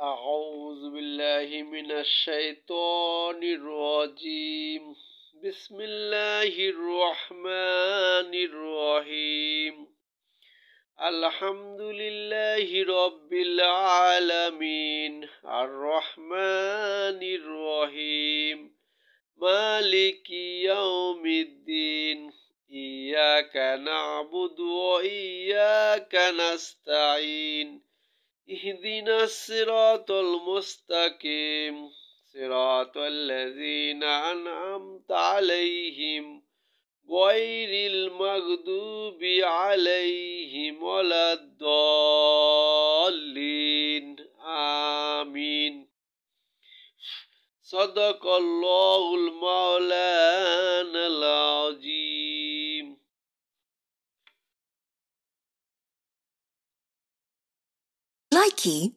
أعوذ بالله من الشيطان الرجيم بسم الله الرحمن الرحيم الحمد لله رب العالمين الرحمن الرحيم مالك يوم الدين إياك نعبد وإياك نستعين اهدنا الصراط المستقيم صراط الذين أنعمت عليهم غير المغضوب عليهم ولا الضالين آمين صدق الله المولانا العظيم. Likey